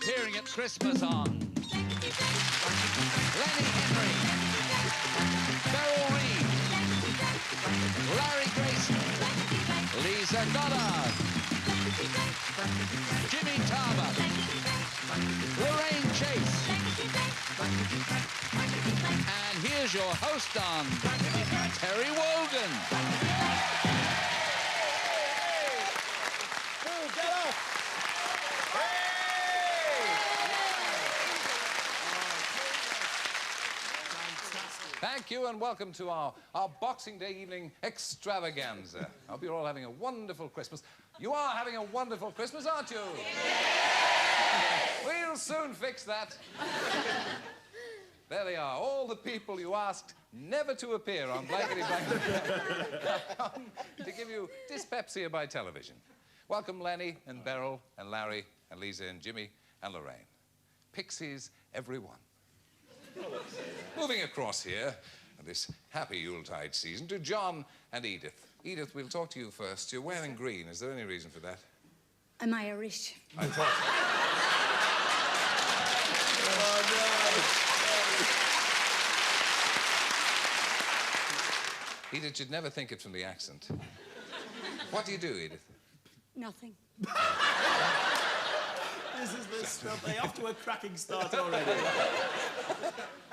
appearing at Christmas on Lenny Henry, Beryl Reid, Larry Grayson, Liza Goddard, Jimmy Tarbuck, Lorraine Chase, and here's your host on Terry Wogan. Get off! Thank you and welcome to our Boxing Day evening extravaganza. I hope you're all having a wonderful Christmas. You are having a wonderful Christmas, aren't you? Yes! We'll soon fix that. There they are, all the people you asked never to appear on Blankety Blanket to give you dyspepsia by television. Welcome Lenny and Beryl and Larry and Liza and Jimmy and Lorraine. Pixies, everyone. Moving across here, this happy Yuletide season, to John and Edith. Edith, we'll talk to you first. You're wearing green. Is there any reason for that? I'm Irish. I thought... Oh, no. Edith, you'd never think it from the accent. What do you do, Edith? Nothing. This is the stuff. They're off to a cracking start already.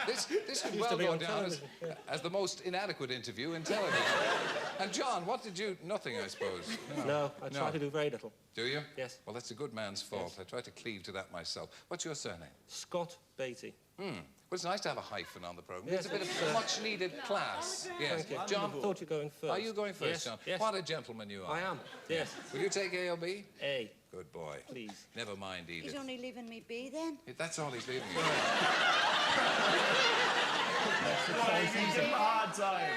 This could well go down as the most inadequate interview in television. And John, what did you... Nothing, I suppose. No, I try to do very little. Do you? Yes. Well, that's a good man's fault. Yes. I try to cleave to that myself. What's your surname? Scott Beatty. Well, it's nice to have a hyphen on the programme. Yes, It's a bit of much-needed class. Yes. Thank you. John, I thought you were going first. are you going first, Yes, John? yes. What a gentleman you are. I am, yes. Will you take A or B? A. Good boy. Please. Never mind, Edith. He's only leaving me be then. That's all he's leaving you. He's a hard time.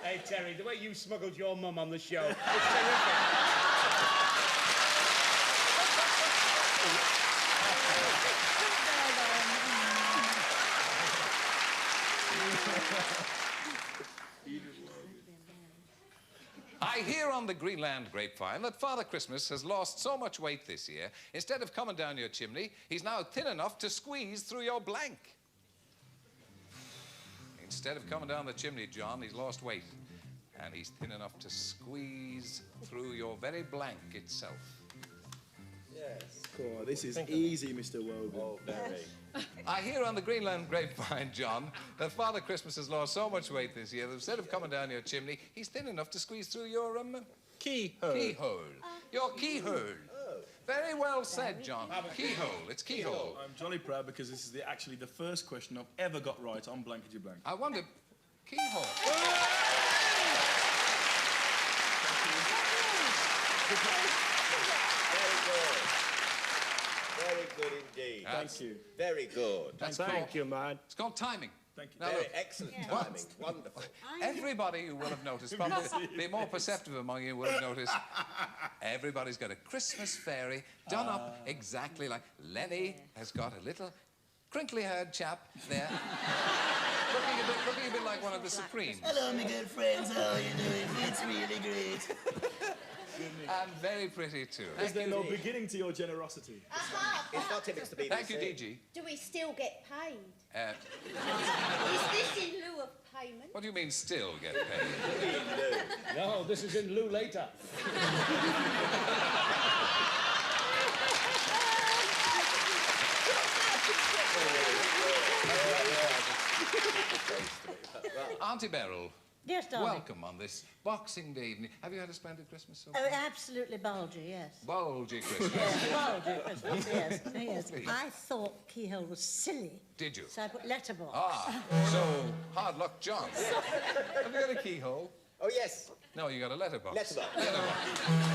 Hey, Terry, the way you smuggled your mum on the show, it's terrific. I hear on the Greenland grapevine that Father Christmas has lost so much weight this year, instead of coming down your chimney, he's now thin enough to squeeze through your blank. Instead of coming down the chimney, John, he's lost weight. And he's thin enough to squeeze through your very blank itself. Yes. God, this is easy, Mr. Wogan. Oh, very. I hear on the Greenland grapevine, John, that Father Christmas has lost so much weight this year that instead of coming down your chimney, he's thin enough to squeeze through your, Keyhole. keyhole. Your keyhole. Very well said, John. Keyhole. It's keyhole. I'm jolly proud because this is actually the first question I've ever got right on Blankety Blank. I wonder... Keyhole. Very good indeed. Thank you. Very good. Thank you, man. It's called timing. Thank you. Now, Very look, excellent timing. Wonderful. everybody who will have noticed, probably the more perceptive among you will have noticed, everybody's got a Christmas fairy done up exactly like... Lenny has got a little crinkly-haired chap there, looking a bit like one of the Supremes. Hello, my good friends. How are you doing? It's really great. And very pretty, too. Is there no beginning to your generosity? It's not typical to be Thank you, DG. Do we still get paid? What Is this in lieu of payment? do you mean still get paid? No, this is in lieu later. Auntie Beryl, Yes, darling. welcome on this Boxing Day evening. Have you had a splendid Christmas so far? Oh, absolutely bulgy, yes. Bulgy Christmas. Yes, bulgy Christmas, yes. Yes. Lovely. I thought keyhole was silly. Did you? So I put letterbox. So, hard luck, John. Have you got a keyhole? Oh, yes. No, you got a letterbox. Letterbox.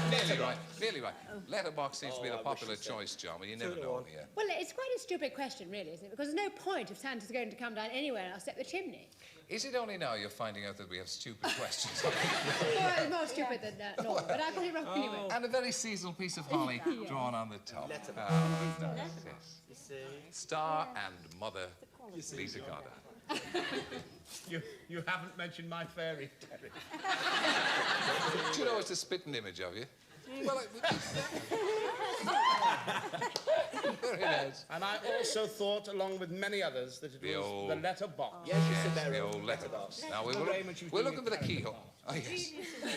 Nearly right, nearly right. Letterbox seems to be the popular choice, John, but you never know here. Well, it's quite a stupid question, really, isn't it? Because there's no point if Santa's going to come down anywhere except the chimney. Is it only now you're finding out that we have stupid questions? More stupid than normal, but I got it wrong anyway. And a very seasonal piece of holly drawn on the top. Oh, nice, yes. Star and Mother Liza Goddard. You haven't mentioned my fairy, Terry. Do you know it's a spitting image of you? Well, very nice. And I also thought, along with many others, that it was the letter box. Yes, you said The Beryl. old letterbox. Now, Raymond, she was we're doing looking for it the keyhole. Oh, yes.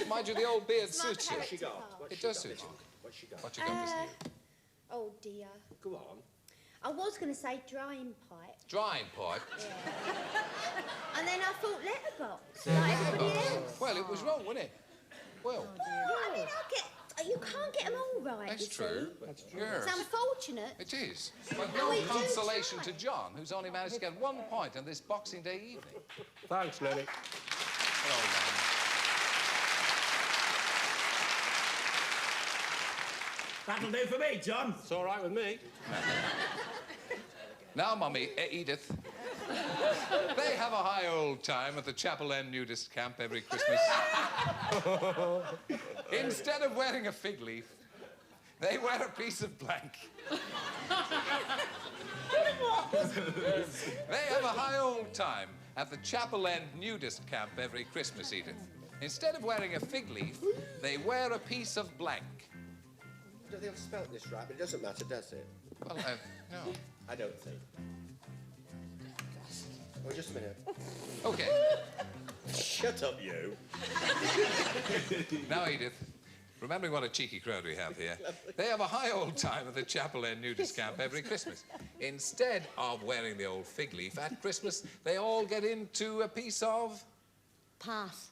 Mind you, the old beard suits you. What's she got? It does suit you. What's she got? What you got, Miss Lee? Oh dear. Go on. I was going to say drying pipe, Drying pipe. and then I thought letterbox, like everybody else. Well, it was wrong, wasn't it? Well, Well, I mean, you can't get them all right. that's you true. See. Yes. It's unfortunate. It is. Well, No, we no do consolation try. to John, who's only managed to get 1 point on this Boxing Day evening. Thanks, Lenny. Hello, That'll do for me, John. It's all right with me. Now, Mummy, Edith, they have a high old time at the Chapel End nudist camp every Christmas. Instead of wearing a fig leaf, they wear a piece of blank. They have a high old time at the Chapel End nudist camp every Christmas, Edith. Instead of wearing a fig leaf, they wear a piece of blank. I don't think I've spelt this right, but it doesn't matter, does it? Well, no. I don't think. Oh, just a minute. Okay. Shut up, you. Now, Edith, remembering what a cheeky crowd we have here, they have a high old time at the Chapel End nudist camp every Christmas. Instead of wearing the old fig leaf at Christmas, they all get into a piece of... Pass.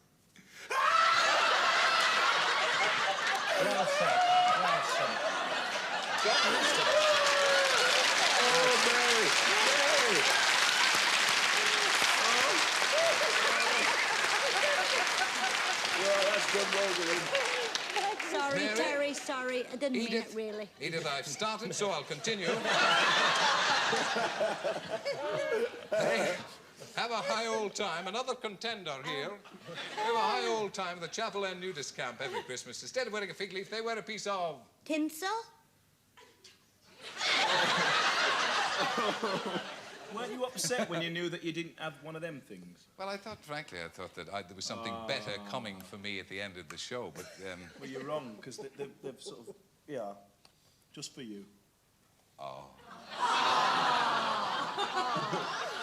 Well said. Well said. Oh, Mary! Mary! Yeah, that's good, Wogan. Sorry, Mary? Terry, sorry. I didn't mean Edith, it, really. Edith, I've started, so I'll continue. They have a high old time. Another contender here. They have a high old time at the Chapel End nudist camp every Christmas. Instead of wearing a fig leaf, they wear a piece of... Tinsel? Weren't you upset when you knew that you didn't have one of them things? Well, I thought that there was something better coming for me at the end of the show, but... Well, you're wrong, because they've sort of... Yeah, just for you. Oh.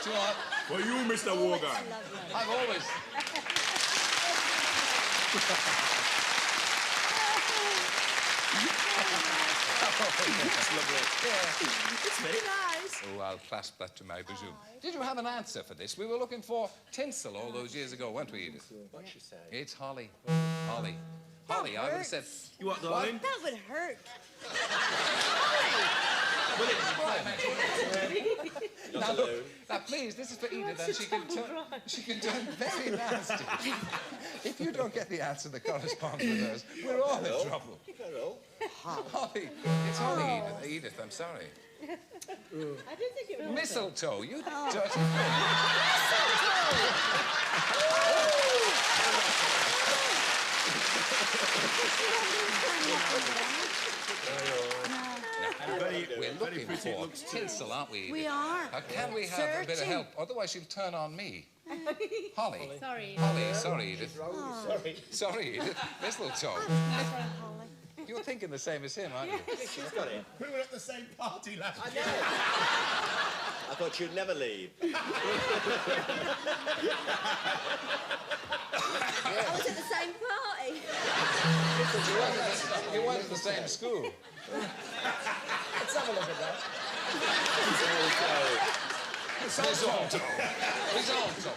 Do you know what? For you, Mr. Wogan. I've always... That's lovely. It's very nice. Oh, I'll clasp that to my bosom. Did you have an answer for this? We were looking for tinsel all those years ago, weren't we, Edith? What'd she say? It's holly. Holly. Holly, I would have said... You what, darling? That would hurt. Now, look, now, please, this is for Edith, and she can turn very nasty. If you don't get the answer that corresponds with hers, we're all in trouble. Beryl. Holly. It's Holly, Edith, I'm sorry. I didn't think it was. Mistletoe, you dirty... We're looking for tinsel, aren't we, Edith? We are. Can we have a bit of help? Otherwise, she'll turn on me. Holly. Sorry. Holly, sorry, Edith. Sorry. Sorry, Edith. Mistletoe. You're thinking the same as him, aren't you? She's got it. We were at the same party last I know. I thought you'd never leave. I was at the same party. You went to the same school. Let's have a look at that. Risotto.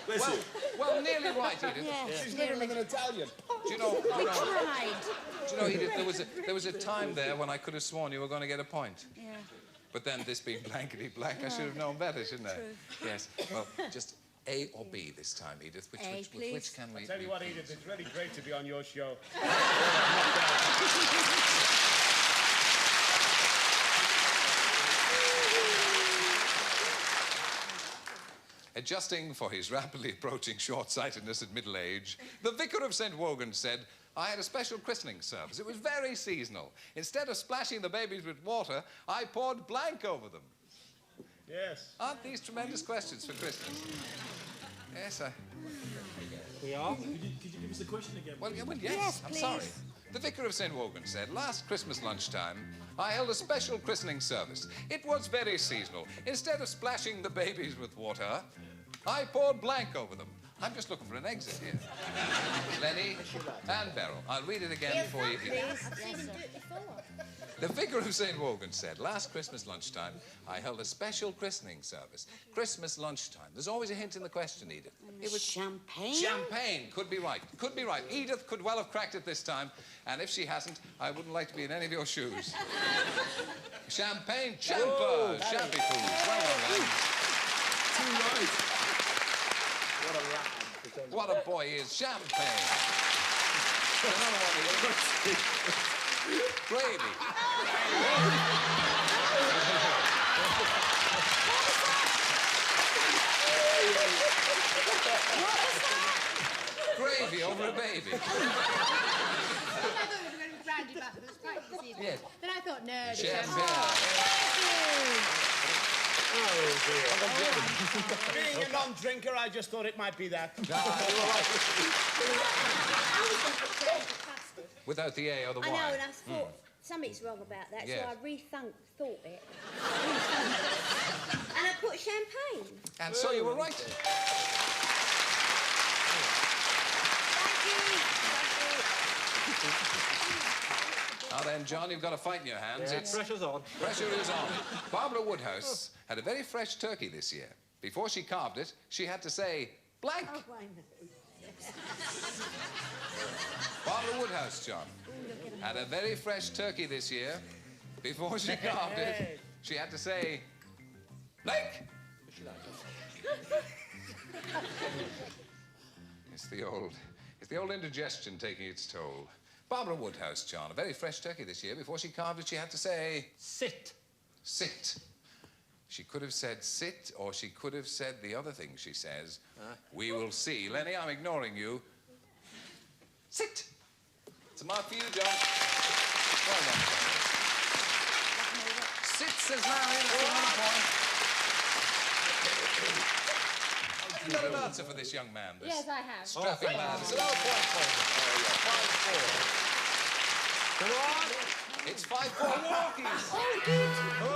Risotto. Well, nearly right, Edith. Yes, She's living with an Italian. Do you know, We tried. Edith, there was a time there when I could have sworn you were going to get a point. Yeah. But then this being blankety blank, I should have known better, shouldn't I? True. Yes. Well, just A or B this time, Edith. Which can we... Tell you what, Edith, it's really great to be on your show. Adjusting for his rapidly approaching short-sightedness at middle age, the vicar of St. Wogan said, I had a special christening service. It was very seasonal. Instead of splashing the babies with water, I poured blank over them. Yes. Aren't these tremendous questions for Christmas? Yes, We are? Could you give us the question again? Well, please? yes, Yes, I'm please. sorry. The vicar of St. Wogan said, last Christmas lunchtime, I held a special christening service. It was very seasonal. Instead of splashing the babies with water, I poured blank over them. I'm just looking for an exit here. Lenny and Beryl. I'll read it again for you. I've seen him do it before. The vicar of St. Wogan said, last Christmas lunchtime, I held a special christening service. Christmas lunchtime. There's always a hint in the question, Edith. It was champagne? Champagne. Could be right. Could be right. Edith could well have cracked it this time. And if she hasn't, I wouldn't like to be in any of your shoes. Champagne. Champa. Chappy fools. Well done, lads. Too right. What a lad. What a boy he is. Champagne. Another one, Edith. Gravy. Gravy over a baby. I thought it was going to be brandy, but it was quite deceiving. Yes. Then I thought, no, the Champagne. Being a non-drinker, I just thought it might be that. Without the A or the Y. I know, and I thought something's wrong about that, Yeah. so I thought it. And I put champagne. And so you were right. Now then, John, you've got a fight in your hands. Yeah, It's pressure's on. Pressure is on. Barbara Woodhouse had a very fresh turkey this year. Before she carved it, she had to say, blank. Oh, I know. Barbara Woodhouse, John, had a very fresh turkey this year. Before she carved it, she had to say, blank. It's the old indigestion taking its toll. Barbara Woodhouse, John, a very fresh turkey this year. Before she carved it, she had to say... Sit. Sit. She could have said sit, or she could have said the other thing she says. We will see. Lenny, I'm ignoring you. Sit. It's a mark for you, John. Well done. Sit, says Larry. That's another point. You've got an answer for this young man. This Yes, I have. strapping lad. It's another point for him. 5-4. Come on. It's 5-4 Walkies.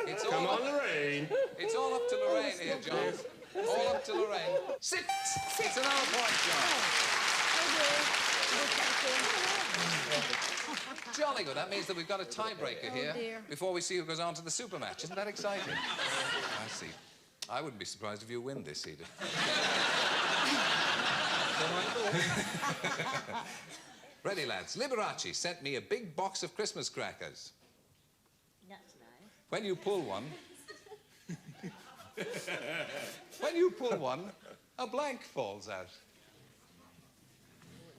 It's Come all on, Lorraine. It's all up to Lorraine here, John. All up to Lorraine. Sit! It's another point, John. Jolly good. That means that we've got a tiebreaker here before we see who goes on to the super match. Isn't that exciting? I see. I wouldn't be surprised if you win this, Edith. Ready, lads. Liberace sent me a big box of Christmas crackers. That's nice. When you pull one, a blank falls out.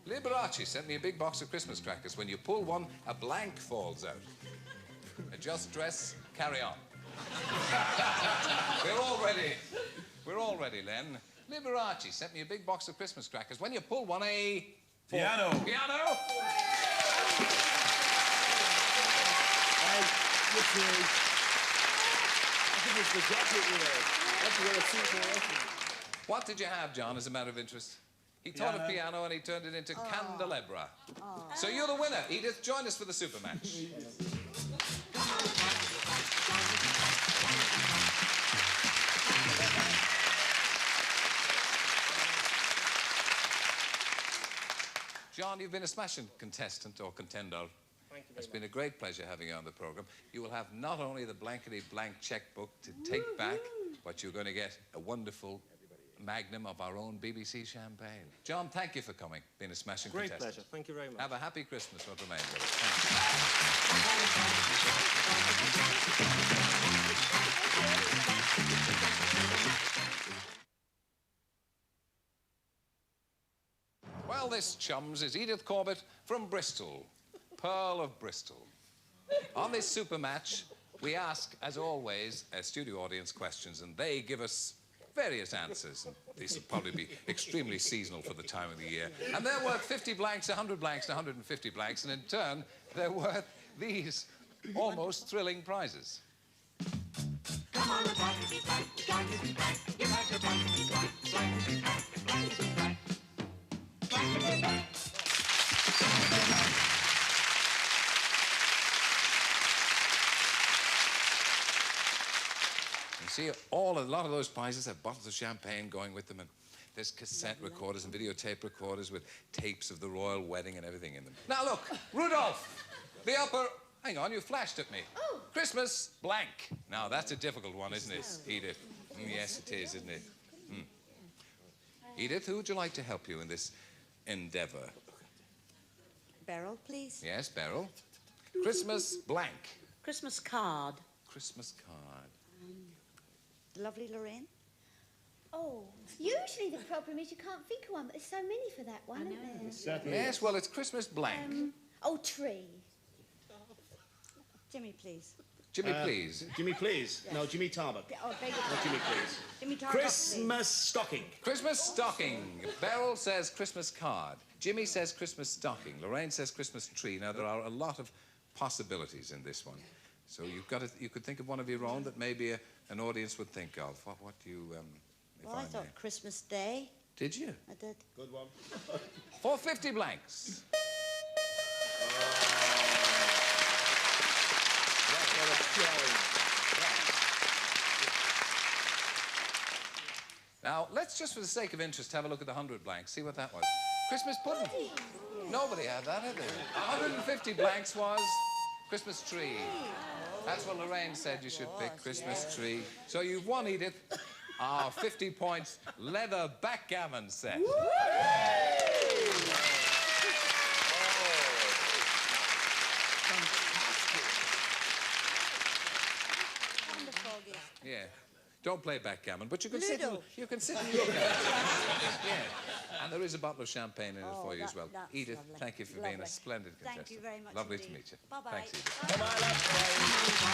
Liberace sent me a big box of Christmas crackers. When you pull one, a blank falls out. Adjust dress, carry on. We're all ready, Len. Liberace sent me a big box of Christmas crackers. When you pull one, a... Piano. Piano? What did you have, John, as a matter of interest? He taught a piano and he turned it into candelabra. So you're the winner. Edith, join us for the super match. John, you've been a smashing contestant or contender. Thank you very It's been a great pleasure having you on the programme. You will have not only the blankety-blank checkbook to take back, but you're going to get a wonderful magnum of our own BBC champagne. John, thank you for coming. Been a smashing Great contestant. pleasure. Thank you very much. Have a happy Christmas, what remains of it. Well, this, chums, is Edith Corbett from Bristol, Pearl of Bristol. On this super match, we ask, as always, a studio audience questions, and they give us various answers. And these will probably be extremely seasonal for the time of the year. And they're worth 50 blanks, 100 blanks, and 150 blanks, and in turn, they're worth these almost thrilling prizes. Come on, blankety blank, blankety blank, you like a blankety blank, blankety blank, blankety blank. You see, a lot of those prizes have bottles of champagne going with them, and there's cassette recorders and videotape recorders with tapes of the royal wedding and everything in them. Now look, Rudolph, the upper... Hang on, you flashed at me. Oh. Christmas blank. Now, that's a difficult one, isn't it, Edith? Yes, it is, isn't it? Edith, who would you like to help you in this endeavour? Beryl, please. Yes, Beryl. Christmas blank. Christmas card. Christmas card. Lovely Lorraine. Oh, usually the problem is you can't think of one, but there's so many for that one, isn't there? Certainly. Yes, well, it's Christmas blank. Oh, tree. Jimmy, please. Jimmy, please. Jimmy, please. No, Jimmy Tarbuck. Oh, beg your Not Jimmy, please. Jimmy Tarbuck, Christmas stocking. Christmas stocking. Beryl says Christmas card. Jimmy says Christmas stocking. Lorraine says Christmas tree. Now, there are a lot of possibilities in this one. So you could think of one of your own that maybe an audience would think of. What do you, if Well, I thought may? Christmas Day. Did you? I did. Good one. 450 blanks. Now, let's just for the sake of interest have a look at the 100 blanks, see what that was. Christmas pudding. Nobody had that, had they? 150 blanks was Christmas tree. That's what Lorraine said you should pick, Christmas tree. So you've won, Edith, our 50 points leather backgammon set. Wonderful gift. Yeah. Don't play backgammon, but you can sit and, Ludo. you can sit and look at it. Yeah. And there is a bottle of champagne in it for you as well. That's Edith, lovely. thank you for being a Lovely. splendid contestant. Thank you very much Lovely indeed. to meet you. Bye-bye. Thanks, Edith. Bye-bye,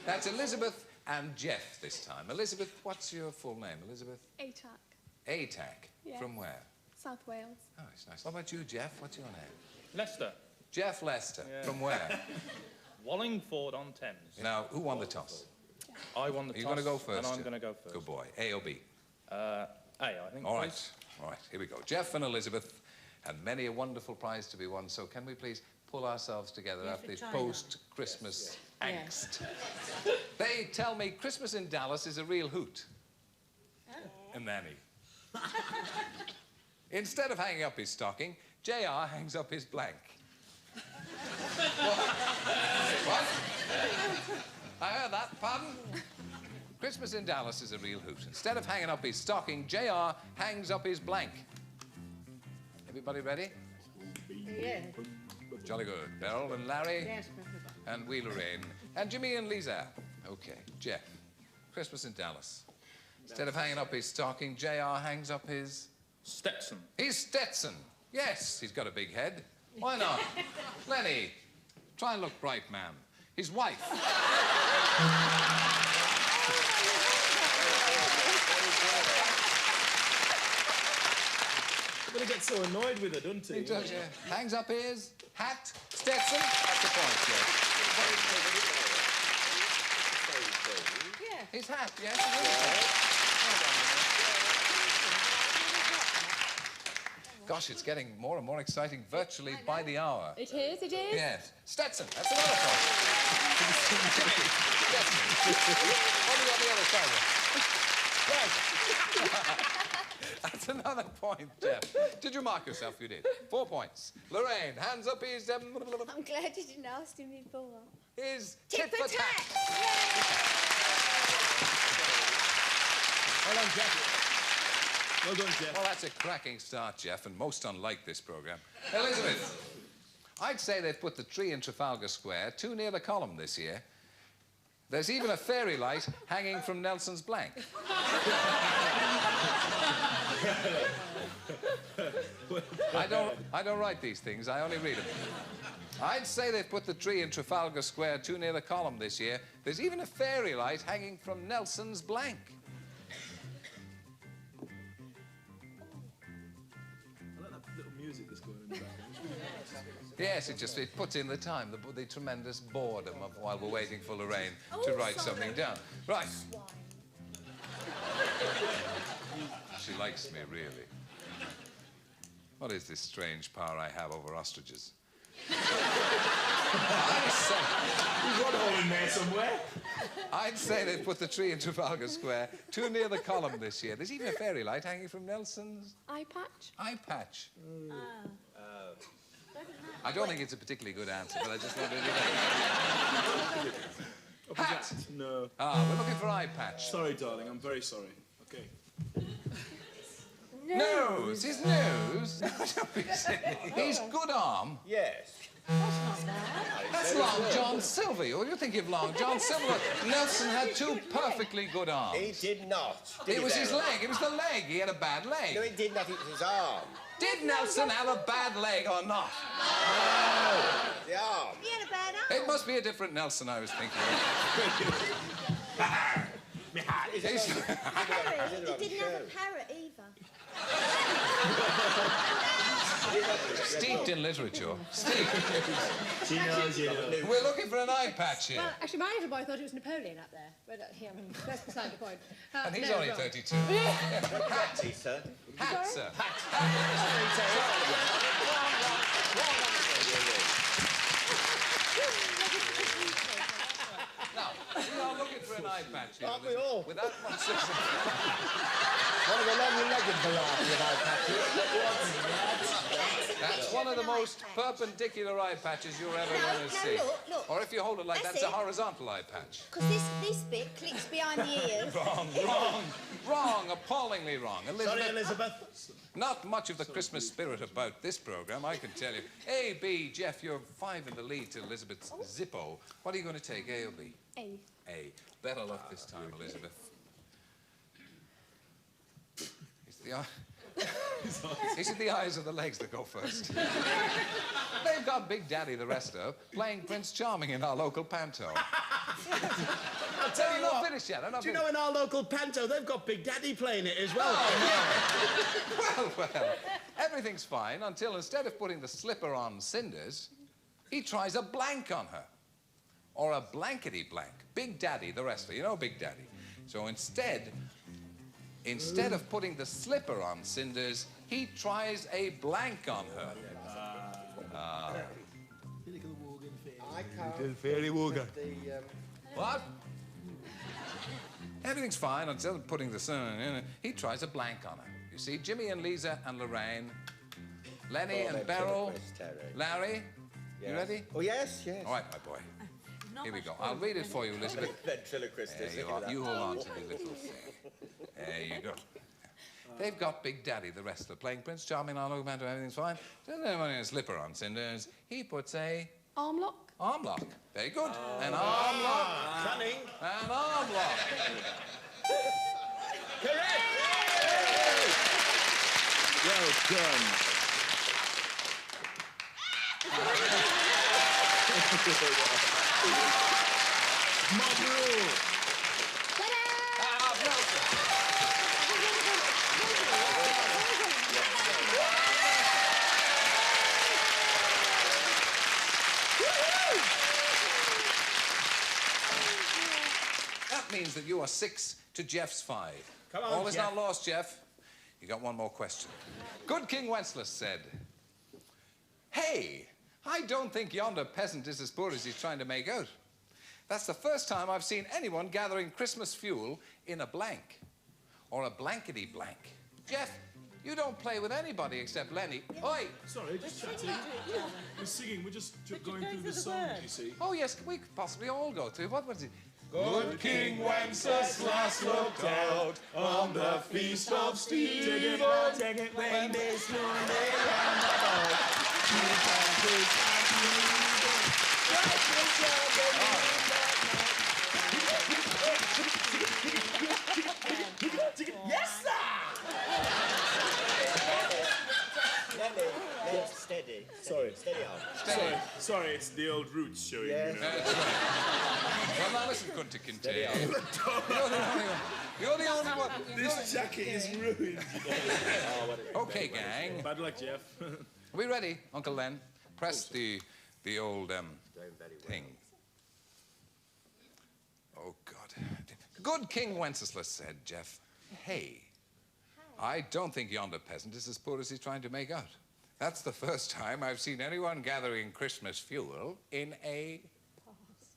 That's Elizabeth and Jeff this time. Elizabeth, what's your full name, Elizabeth? ATAC, ATAC. Yes. From where? South Wales. Oh, it's nice. What about you, Jeff? What's your name? Leicester. Jeff Lester. Yeah. From where? Wallingford-on-Thames. Now, who won the toss? I won the Are you toss. going to go first? And I'm Jeff? going to go first. Good boy. A or B? A, I think. All please. right. All right. Here we go. Jeff and Elizabeth, and many a wonderful prize to be won. So can we please pull ourselves together Yes, after we're this trying post-Christmas angst? They tell me Christmas in Dallas is a real hoot. And Nanny. Instead of hanging up his stocking, JR hangs up his blank. What? I heard that. Pardon? Christmas in Dallas is a real hoot. Instead of hanging up his stocking, JR hangs up his blank. Everybody ready? Yeah. Jolly good. Beryl and Larry. Yes, And we, Lorraine. And Jimmy and Liza. Okay. Jeff. Christmas in Dallas. Instead of hanging up his stocking, JR hangs up his... Stetson. His Stetson. Yes, he's got a big head. Why not? Lenny, try and look bright, ma'am. His wife. I'm going to get so annoyed with her, doesn't he? He does, yeah. Hangs up his hat. Stetson. That's the point, yes. Yeah. His hat, yes. It is. Gosh, it's getting more and more exciting virtually by the hour. It is, it is. Yes. Stetson, that's another point. Jimmy, Stetson. What are you on the other side of? That's another point, Jeff. Did you mark yourself? You did. 4 points. Lorraine, hands up his... I'm glad you didn't ask him before. his Tit for tat! Well done, Jeff. Well done, Jeff. Well, that's a cracking start, Jeff, and most unlike this programme. Elizabeth, I'd say they've put the tree in Trafalgar Square too near the column this year. There's even a fairy light hanging from Nelson's blank. I don't write these things, I only read them. I'd say they've put the tree in Trafalgar Square too near the column this year. There's even a fairy light hanging from Nelson's blank. I like that little music that's going on in the background. It's really nice. Yes, it puts in the time, the tremendous boredom of while we're waiting for Lorraine to write something down. Right. She likes me, really. What is this strange power I have over ostriches? You've got a hole in there somewhere. I'd say they put the tree in Trafalgar Square too near the column this year. There's even a fairy light hanging from Nelson's Eye patch? eye patch. I don't think it's a particularly good answer, but I just wanted to know. Hat! No. Ah, we're looking for eye patch. Sorry, darling. I'm very sorry. Okay. Nose! His nose! Don't be silly. He's good arm. Yes. That's Long John Silver. You're thinking of Long John Silver. Nelson had two perfectly good arms. He did not. It was his leg. It was the leg. He had a bad leg. No, he did not. It was his arm. Did Nelson have a bad leg or not? No. The arm. He had a bad arm. It must be a different Nelson I was thinking of. Parrot. He didn't have a parrot either. Steeped in literature. Steeped. She knows you. We're looking for an eye patch here. Well, actually, my little boy thought it was Napoleon up there. But I mean, that's beside the point. And he's no, only wrong. 32. Hat, sir. Hat, sir. Now, we are looking for an eye patch here. Aren't we all? Without much One of the long-legged variety of eye patches. That's one of the most perpendicular eye patches you're ever going to see. Look. Or if you hold it like That's that's a it. horizontal eye patch. Because this bit clicks behind the ears. Wrong, appallingly wrong. Sorry, Elizabeth. Not much of the Christmas spirit about this programme, I can tell you. A, B, Jeff, you're 5 in the lead to Elizabeth's Zippo. What are you going to take, A or B? A. A. Better luck this time, Elizabeth. Is it the eyes or the legs that go first? They've got Big Daddy the Resto playing Prince Charming in our local panto. I'll tell you I'm not what. finished yet. I'm not Do you finished. know in our local panto, they've got Big Daddy playing it as well? Well, everything's fine until instead of putting the slipper on cinders, he tries a blank on her. Or a blankety blank. Big Daddy the Wrestler. You know Big Daddy. So instead of putting the slipper on cinders, he tries a blank on her. I can't. Little fairy Wogan. What? Everything's fine until putting the sun in. He tries a blank on her. You see, Jimmy and Liza and Lorraine, Lenny and Beryl, Larry. You ready? Oh, yes, yes. All right, my boy. Here we go. I'll read it for you, Elizabeth. Ventriloquist. There you are. You hold on to the little thing. There you go. They've got Big Daddy the Wrestler playing Prince Charming on local panto. Everything's fine. Doesn't anyone in a slipper on cinders? He puts a Arm lock? arm lock. Very good. An arm lock. Cunning. An arm lock. Correct! Well done. Mob rule. That means that you are 6 to Jeff's 5. Come on, All is Jeff. not lost, Jeff. You got one more question. Good King Wenceslas said, "Hey, I don't think yonder peasant is as poor as he's trying to make out. That's the first time I've seen anyone gathering Christmas fuel in a blank. Or a blankety blank. Jeff, you don't play with anybody except Lenny. Oi! Sorry, just chatting. We're singing, we're just going through the song, you see. Oh, yes, we could possibly all go through. What was it? Good King Wenceslas looked out on the feast of Stephen. Take it when they slew me round about. Yes, sir! Steady. Sorry. Steady on. Sorry, it's the old roots showing, Yeah. you know. Well, now listen, Kunta Kinte. You're the only one. This jacket is ruined. Okay, gang. Bad luck, Jeff. Are we ready, Uncle Len? Press the old thing. Oh, God. Good King Wenceslas said, Jeff, hey, I don't think yonder peasant is as poor as he's trying to make out. That's the first time I've seen anyone gathering Christmas fuel in a...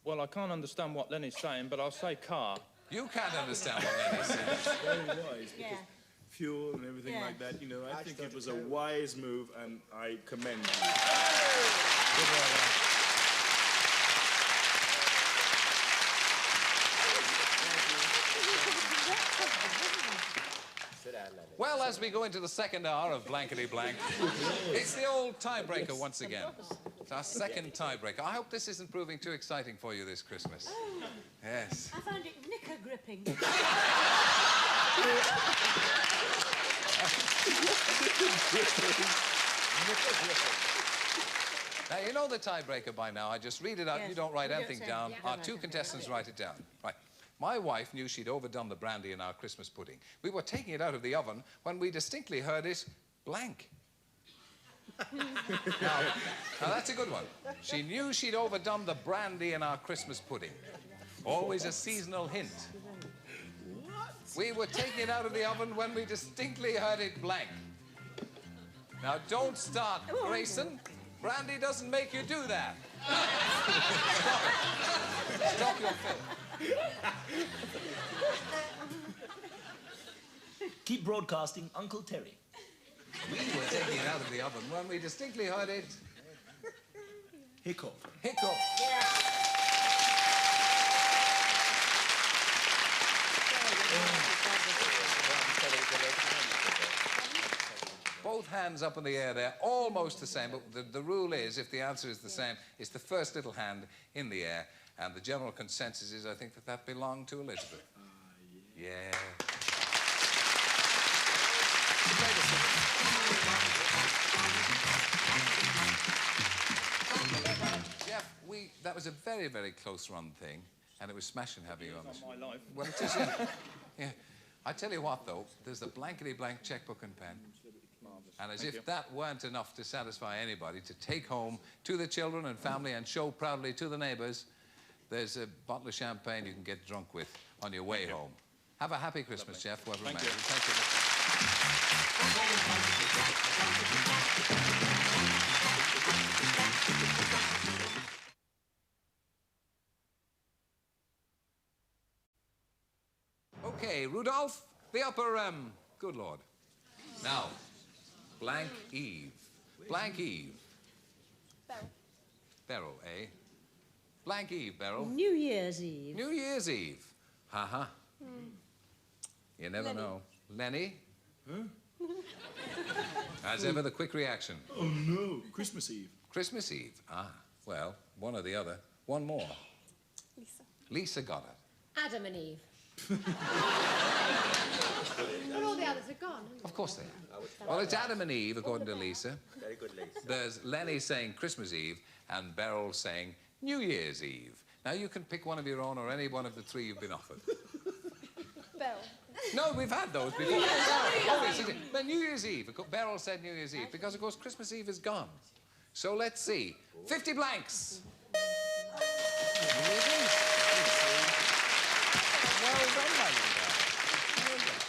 Well, I can't understand what Lenny's saying, but I'll say car. You can't understand what Lenny's saying. Very wise, because fuel and everything like that, you know, I think it was a wise move, and I commend you. Good work, well, as we go into the second hour of Blankety Blank, it's the old tiebreaker once again. It's our second tiebreaker. I hope this isn't proving too exciting for you this Christmas. Oh. Yes. I found it knicker gripping. Now, you know the tiebreaker by now. I just read it out. Yes. You don't write You anything don't say- down. yeah. Our two contestants write it down. Right. My wife knew she'd overdone the brandy in our Christmas pudding. We were taking it out of the oven when we distinctly heard it blank. now, that's a good one. She knew she'd overdone the brandy in our Christmas pudding. Always a seasonal hint. What? We were taking it out of the oven when we distinctly heard it blank. Now, don't start, Grayson. Brandy doesn't make you do that. Stop it. Stop your film. Keep broadcasting, Uncle Terry. We were taking it out of the oven when we distinctly heard it... Hiccup. hiccup. Both hands up in the air there, almost the same, but the rule is, if the answer is the same, it's the first little hand in the air, and the general consensus is, I think, that belonged to Elizabeth. Yeah. Jeff, that was a very, very close run thing, and it was smashing having you on this. My life. Well, it is, yeah. Yeah. I tell you what, though, there's the blankety-blank checkbook and pen. And as if that weren't enough to satisfy anybody, to take home to the children and family and show proudly to the neighbours, there's a bottle of champagne you can get drunk with on your way home. Have a happy Christmas, Jeff, whoever it may be. Thank you. Okay, Rudolph, the upper, good Lord. Now, Blank Eve. Blank Eve. Beryl. Beryl, eh? Blank Eve, Beryl. New Year's Eve. New Year's Eve. Ha-ha. You never Lenny. know. Lenny? Huh? As ever, the quick reaction. Oh, no. Christmas Eve. Christmas Eve. Ah, well, one or the other. One more. Lisa. Lisa Goddard. Adam and Eve. Well, all the others are gone. Of course they are. Well, it's Adam and Eve, according to Lisa. Very good, Lisa. There's Lenny saying Christmas Eve and Beryl saying New Year's Eve. Now, you can pick one of your own or any one of the three you've been offered. Beryl. No, we've had those before. Oh, yes, but New Year's Eve. Beryl said New Year's Eve because, of course, Christmas Eve is gone. So let's see. 50 blanks. New Year's Eve. Well done, my young guy. Well done.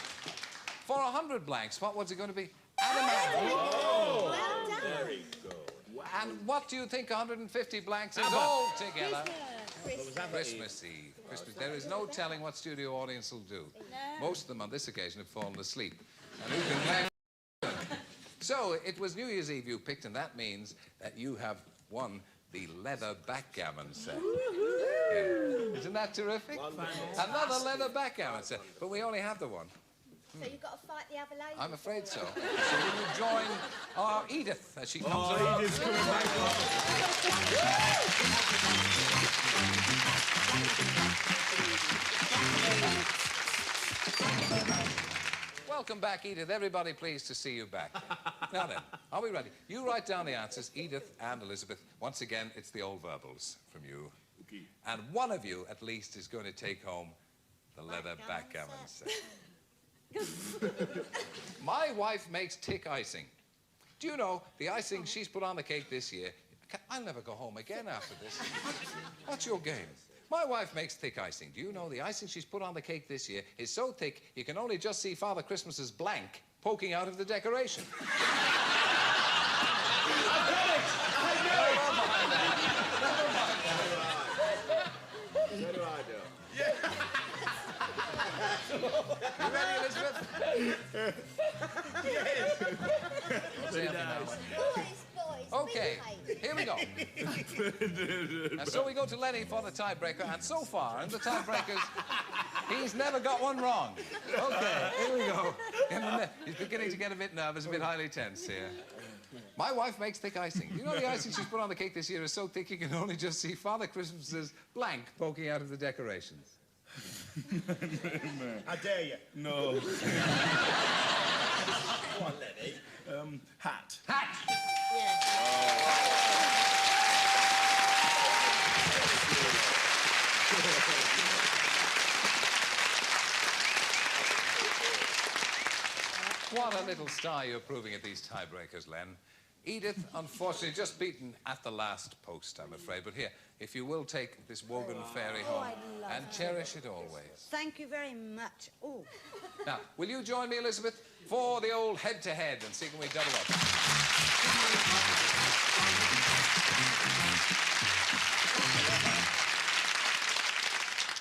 For 100 blanks, what was it going to be? Animal. Well done. Very good. Wow. And what do you think 150 blanks is all together? Christmas. Eve. Christmas. There is no telling what studio audience will do. Most of them on this occasion have fallen asleep. And who can blame them? So it was New Year's Eve you picked, and that means that you have won the leather backgammon set. Yeah. Isn't that terrific? Another leather backgammon set. But we only have the one. So you've got to fight the other lady. I'm afraid so. So will you join our Edith as she comes along? Edith's coming back. Welcome back, Edith. Everybody pleased to see you back. Now then, are we ready? You write down the answers, Edith and Elizabeth. Once again, it's the old verbals from you. Okay. And one of you, at least, is going to take home the leather backgammon set. My wife makes tick icing. Do you know, the icing she's put on the cake this year I'll never go home again after this. What's your game? My wife makes thick icing. Do you know the icing she's put on the cake this year is so thick you can only just see Father Christmas's blank poking out of the decoration? I've got it! I know it! So do I do. You ready, Elizabeth? Very nice. Boys, Okay, here we go. And so we go to Lenny for the tiebreaker, and so far in the tiebreakers, he's never got one wrong. Okay, here we go. He's beginning to get a bit nervous, a bit highly tense here. My wife makes thick icing. You know the icing she's put on the cake this year is so thick you can only just see Father Christmas's blank poking out of the decorations. I dare you. No. Come on, Lenny. Hat. Hat! What a little star you're proving at these tiebreakers, Len. Edith, unfortunately, just beaten at the last post, I'm afraid. But here, if you will take this Wogan fairy home and cherish it always. Thank you very much. Oh. Now, will you join me, Elizabeth, for the old head-to-head and see can we double up?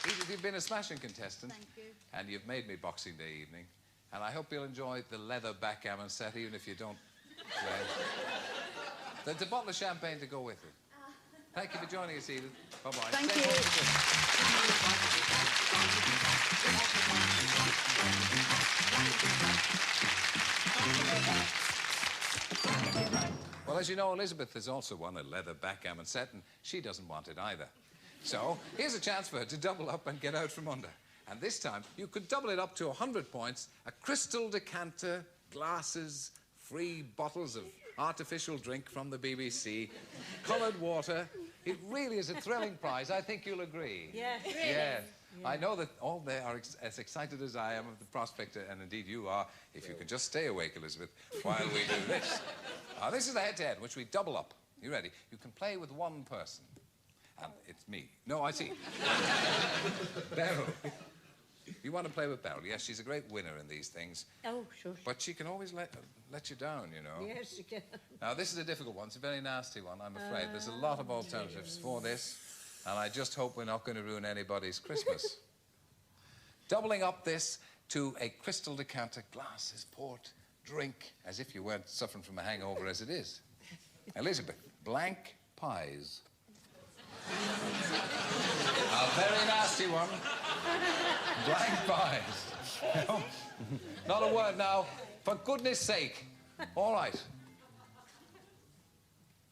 Edith, you've been a smashing contestant. Thank you. And you've made me Boxing Day evening. And I hope you'll enjoy the leather backgammon set, even if you don't play. There's a bottle of champagne to go with it. Thank you for joining us, Edith. Bye-bye. Thank you. Well, as you know, Elizabeth has also won a leather backgammon set, and she doesn't want it either. So here's a chance for her to double up and get out from under. And this time, you could double it up to 100 points, a crystal decanter, glasses, free bottles of artificial drink from the BBC, coloured water. It really is a thrilling prize. I think you'll agree. Yes. Yes. Yeah. I know that all they are as excited as I am of the prospect, and indeed you are, if you could just stay awake, Elizabeth, while we do this. Now, this is the head-to-head, which we double up. You ready? You can play with one person. And it's me. No, I see. Beryl. You want to play with Beryl? Yes, she's a great winner in these things. Oh, sure. But she can always let you down, you know. Yes, she can. Now, this is a difficult one. It's a very nasty one, I'm afraid. There's a lot of alternatives for this, and I just hope we're not going to ruin anybody's Christmas. Doubling up this to a crystal decanter, glasses, port, drink, as if you weren't suffering from a hangover as it is. Elizabeth, blank pies. A very nasty one. Blank pies. No, not a word now. For goodness sake. All right.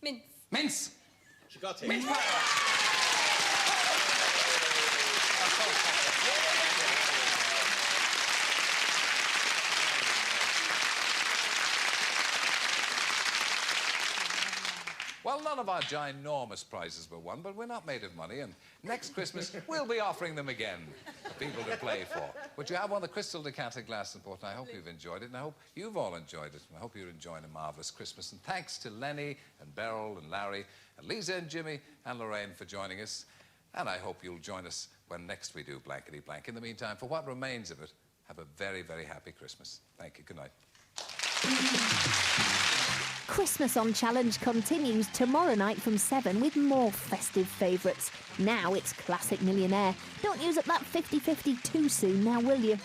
Mince. Mince. She got it. Mince pie. Well, none of our ginormous prizes were won, but we're not made of money, and next Christmas we'll be offering them again for people to play for. But you have won the crystal decanter glass and port, and I hope you've enjoyed it, and I hope you've all enjoyed it, and I hope you're enjoying a marvellous Christmas. And thanks to Lenny and Beryl and Larry and Liza and Jimmy and Lorraine for joining us, and I hope you'll join us when next we do Blankety Blank. In the meantime, for what remains of it, have a very, very happy Christmas. Thank you. Good night. Christmas on Challenge continues tomorrow night from 7 with more festive favourites. Now it's Classic Millionaire. Don't use up that 50-50 too soon now, will you?